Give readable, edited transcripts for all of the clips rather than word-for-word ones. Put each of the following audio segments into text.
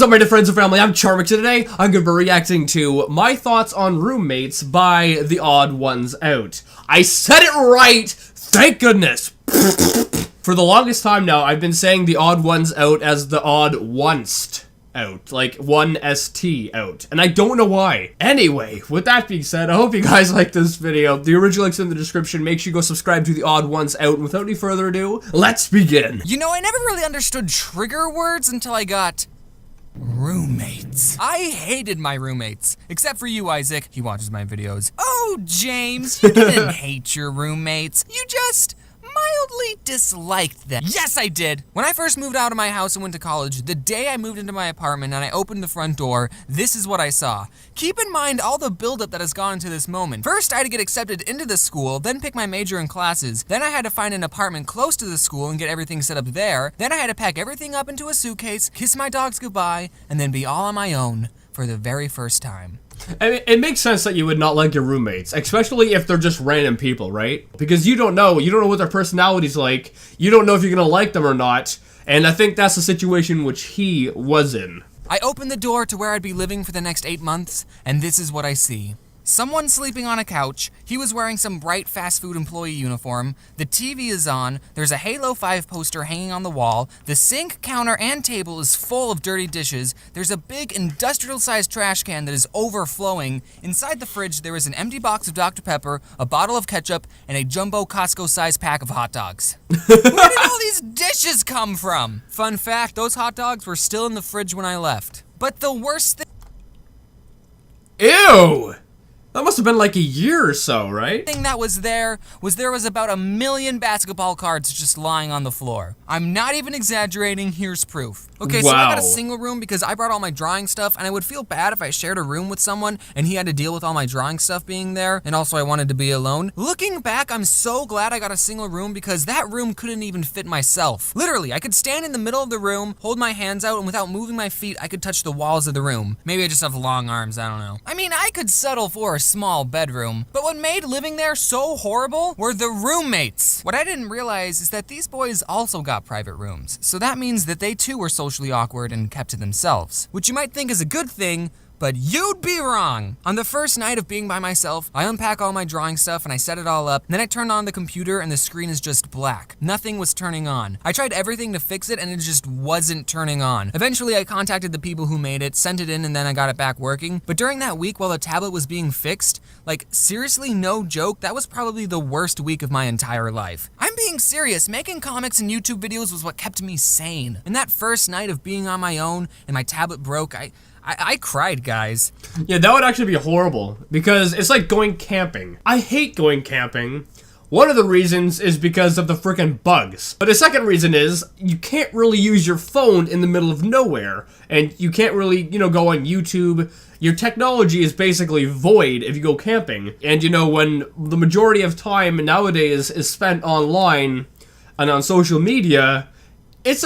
up, my dear friends and family? I'm Charmx, and today I'm going to be reacting to my thoughts on roommates by the odd ones out. I said it right! Thank goodness! For the longest time now, I've been saying the odd ones out as the odd once out. Like, 1ST out. And I don't know why. Anyway, with that being said, I hope you guys like this video. The original link's in the description. Make sure you go subscribe to the odd ones out. And without any further ado, let's begin. You know, I never really understood trigger words until I got roommates. I hated my roommates. Except for you, Isaac. He watches my videos. Oh, James, you didn't hate your roommates. You just mildly disliked them. Yes, I did. When I first moved out of my house and went to college, the day I moved into my apartment and I opened the front door, this is what I saw. Keep in mind all the buildup that has gone into this moment. First, I had to get accepted into the school, then pick my major and classes. Then I had to find an apartment close to the school and get everything set up there. Then I had to pack everything up into a suitcase, kiss my dogs goodbye, and then be all on my own for the very first time. I mean, it makes sense that you would not like your roommates, especially if they're just random people, right? Because you don't know what their personality's like, you don't know if you're gonna like them or not, and I think that's the situation which he was in. I opened the door to where I'd be living for the next 8 months, and this is what I see. Someone sleeping on a couch, he was wearing some bright fast food employee uniform, the TV is on, there's a Halo 5 poster hanging on the wall, the sink, counter, and table is full of dirty dishes, there's a big industrial-sized trash can that is overflowing, inside the fridge there is an empty box of Dr. Pepper, a bottle of ketchup, and a jumbo Costco-sized pack of hot dogs. Where did all these dishes come from? Fun fact, those hot dogs were still in the fridge when I left. But the worst thing— Ew! That must have been like a year or so, right? Thing that was there was about 1 million basketball cards just lying on the floor. I'm not even exaggerating, here's proof. Okay, so I got a single room because I brought all my drawing stuff, and I would feel bad if I shared a room with someone and he had to deal with all my drawing stuff being there, and also I wanted to be alone. Looking back, I'm so glad I got a single room because that room couldn't even fit myself. Literally, I could stand in the middle of the room, hold my hands out, and without moving my feet, I could touch the walls of the room. Maybe I just have long arms, I don't know. I mean, I could settle for a small bedroom, but what made living there so horrible were the roommates. What I didn't realize is that these boys also got private rooms, so that means that they too were socially awkward and kept to themselves, which you might think is a good thing, but you'd be wrong. On the first night of being by myself, I unpack all my drawing stuff and I set it all up, and then I turned on the computer and the screen is just black. Nothing was turning on. I tried everything to fix it and it just wasn't turning on. Eventually I contacted the people who made it, sent it in, and then I got it back working. But during that week while the tablet was being fixed, like seriously, no joke, that was probably the worst week of my entire life. I'm being serious, making comics and YouTube videos was what kept me sane. And that first night of being on my own and my tablet broke, I cried, guys. Yeah, that would actually be horrible, because it's like going camping. I hate going camping. One of the reasons is because of the frickin' bugs. But the second reason is, you can't really use your phone in the middle of nowhere, and you can't really, go on YouTube. Your technology is basically void if you go camping. And when the majority of time nowadays is spent online and on social media, it's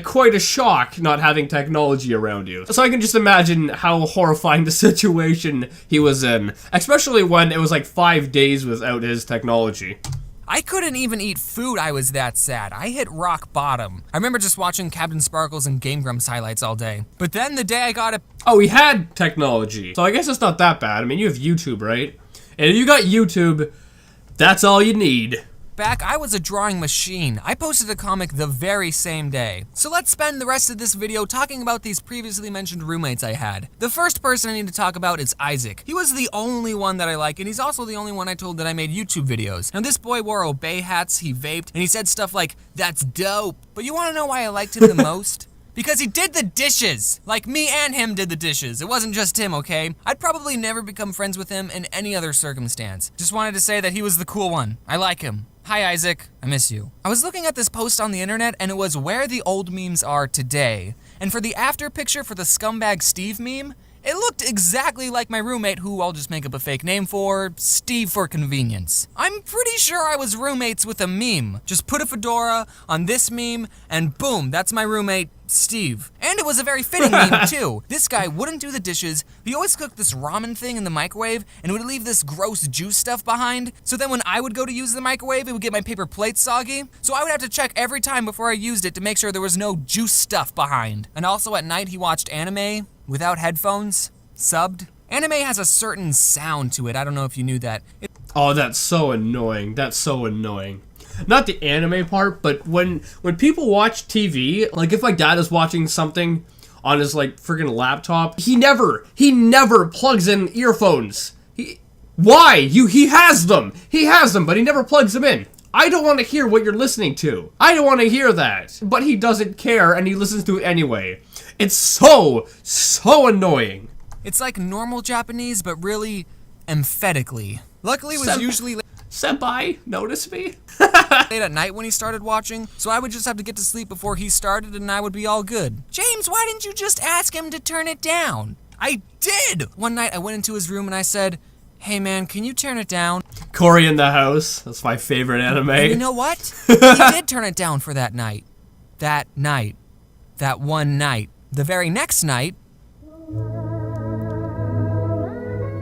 quite a shock not having technology around you. So I can just imagine how horrifying the situation he was in, especially when it was like 5 days without his technology. I couldn't even eat food, I was that sad. I hit rock bottom. I remember just watching Captain Sparkles and Game Grumps highlights all day. But then the day I got it— Oh, he had technology. So I guess it's not that bad. I mean, you have YouTube, right? And if you got YouTube, that's all you need. Back, I was a drawing machine. I posted a comic the very same day. So let's spend the rest of this video talking about these previously mentioned roommates I had. The first person I need to talk about is Isaac. He was the only one that I like, and he's also the only one I told that I made YouTube videos. Now this boy wore Obey hats, he vaped, and he said stuff like, "That's dope." But you wanna know why I liked him the most? Because he did the dishes! Like, me and him did the dishes. It wasn't just him, okay? I'd probably never become friends with him in any other circumstance. Just wanted to say that he was the cool one. I like him. Hi Isaac, I miss you. I was looking at this post on the internet and it was where the old memes are today. And for the after picture for the Scumbag Steve meme, It looked exactly like my roommate, who I'll just make up a fake name for, Steve for convenience. I'm pretty sure I was roommates with a meme. Just put a fedora on this meme, and boom, that's my roommate, Steve. And it was a very fitting meme, too. This guy wouldn't do the dishes. He always cooked this ramen thing in the microwave, and would leave this gross juice stuff behind. So then when I would go to use the microwave, it would get my paper plates soggy. So I would have to check every time before I used it to make sure there was no juice stuff behind. And also at night, he watched anime without headphones, subbed. Anime has a certain sound to it. I don't know if you knew that. Oh, that's so annoying. That's so annoying. Not the anime part, but when people watch TV, like if my dad is watching something on his like freaking laptop, he never plugs in earphones. Why? He has them, but he never plugs them in. I don't want to hear what you're listening to. I don't want to hear that. But he doesn't care, and he listens to it anyway. It's so annoying. It's like normal Japanese, but really emphatically. Luckily, it was usually Senpai, notice me? late at night when he started watching, so I would just have to get to sleep before he started and I would be all good. James, why didn't you just ask him to turn it down? I did! One night I went into his room and I said, hey man, can you turn it down? Cory in the House, that's my favorite anime. And you know what? He did turn it down for that night. That night. That one night. The very next night.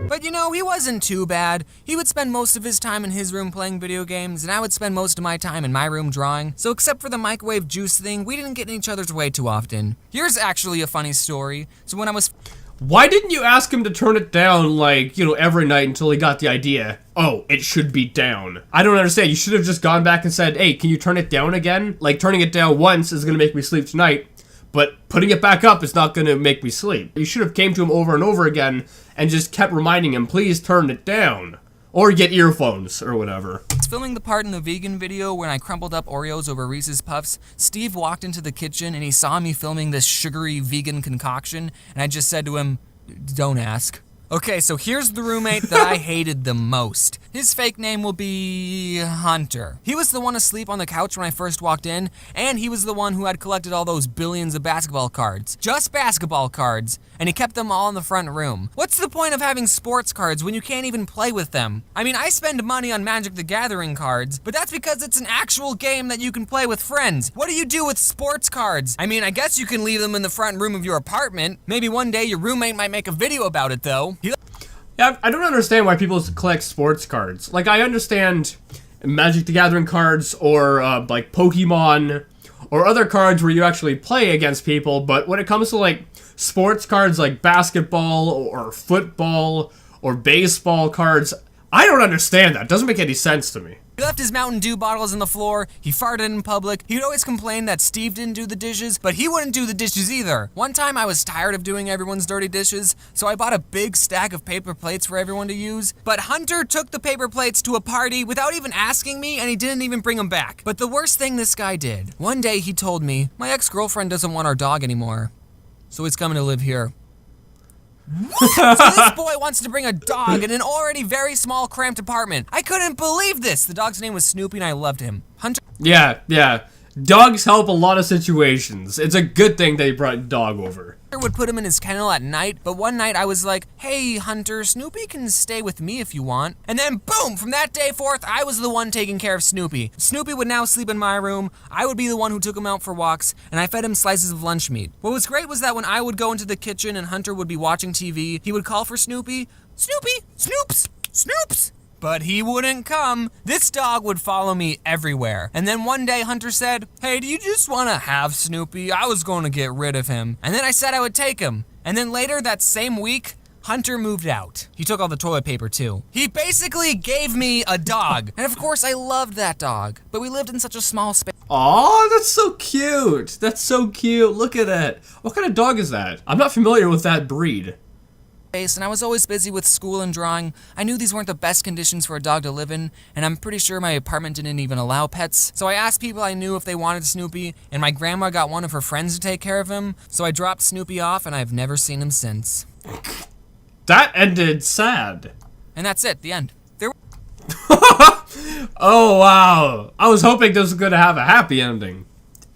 But you know, he wasn't too bad. He would spend most of his time in his room playing video games, and I would spend most of my time in my room drawing. So except for the microwave juice thing, we didn't get in each other's way too often. Here's actually a funny story. So when I was... Why didn't you ask him to turn it down, like, you know, every night until he got the idea? Oh, it should be down. I don't understand. You should have just gone back and said, hey, can you turn it down again? Like, turning it down once is gonna make me sleep tonight, but putting it back up is not gonna make me sleep. You should have came to him over and over again and just kept reminding him, please turn it down. Or get earphones, or whatever. Filming the part in the vegan video when I crumpled up Oreos over Reese's Puffs, Steve walked into the kitchen and he saw me filming this sugary vegan concoction, and I just said to him, don't ask. Okay, so here's the roommate that I hated the most. His fake name will be Hunter. He was the one asleep on the couch when I first walked in, and he was the one who had collected all those billions of basketball cards. Just basketball cards. And he kept them all in the front room. What's the point of having sports cards when you can't even play with them? I mean, I spend money on Magic the Gathering cards, but that's because it's an actual game that you can play with friends. What do you do with sports cards? I mean, I guess you can leave them in the front room of your apartment. Maybe one day your roommate might make a video about it, though. Yeah, I don't understand why people collect sports cards. Like, I understand Magic the Gathering cards or, like, Pokemon or other cards where you actually play against people, but when it comes to, like, sports cards like basketball or football or baseball cards, I don't understand that. It doesn't make any sense to me. He left his Mountain Dew bottles on the floor, he farted in public, he would always complain that Steve didn't do the dishes, but he wouldn't do the dishes either. One time I was tired of doing everyone's dirty dishes, so I bought a big stack of paper plates for everyone to use, but Hunter took the paper plates to a party without even asking me, and he didn't even bring them back. But the worst thing this guy did, one day he told me, my ex-girlfriend doesn't want our dog anymore, so he's coming to live here. What? So this boy wants to bring a dog in an already very small, cramped apartment. I couldn't believe this. The dog's name was Snoopy and I loved him. Hunter... Yeah. Dogs help a lot of situations. It's a good thing they brought dog over. Would put him in his kennel at night, but one night I was like, hey Hunter, Snoopy can stay with me if you want. And then boom, from that day forth, I was the one taking care of Snoopy. Snoopy would now sleep in my room, I would be the one who took him out for walks, and I fed him slices of lunch meat. What was great was that when I would go into the kitchen and Hunter would be watching TV, he would call for Snoopy, Snoopy, Snoops, Snoops. But he wouldn't come. This dog would follow me everywhere. And then one day Hunter said, hey, do you just want to have Snoopy? I was going to get rid of him. And then I said I would take him. And then later that same week, Hunter moved out. He took all the toilet paper too. He basically gave me a dog. And of course I loved that dog, but we lived in such a small space. Aw, that's so cute. That's so cute. Look at it. What kind of dog is that? I'm not familiar with that breed. And I was always busy with school and drawing. I knew these weren't the best conditions for a dog to live in, and I'm pretty sure my apartment didn't even allow pets. So I asked people I knew if they wanted Snoopy, and my grandma got one of her friends to take care of him, so I dropped Snoopy off and I've never seen him since. That ended sad. And that's it, the end. Oh wow. I was hoping this was gonna have a happy ending.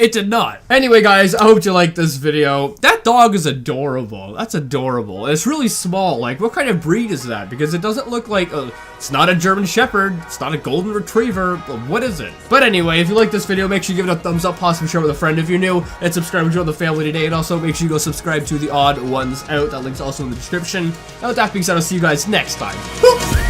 It did not. Anyway, guys, I hope you liked this video. That dog is adorable. That's adorable. It's really small. Like, what kind of breed is that? Because it doesn't look like, it's not a German Shepherd. It's not a Golden Retriever. What is it? But anyway, if you like this video, make sure you give it a thumbs up, possibly share with a friend if you're new, and subscribe to join the family today. And also, make sure you go subscribe to the Odd Ones Out. That link's also in the description. And with that being said, I'll see you guys next time. Boop.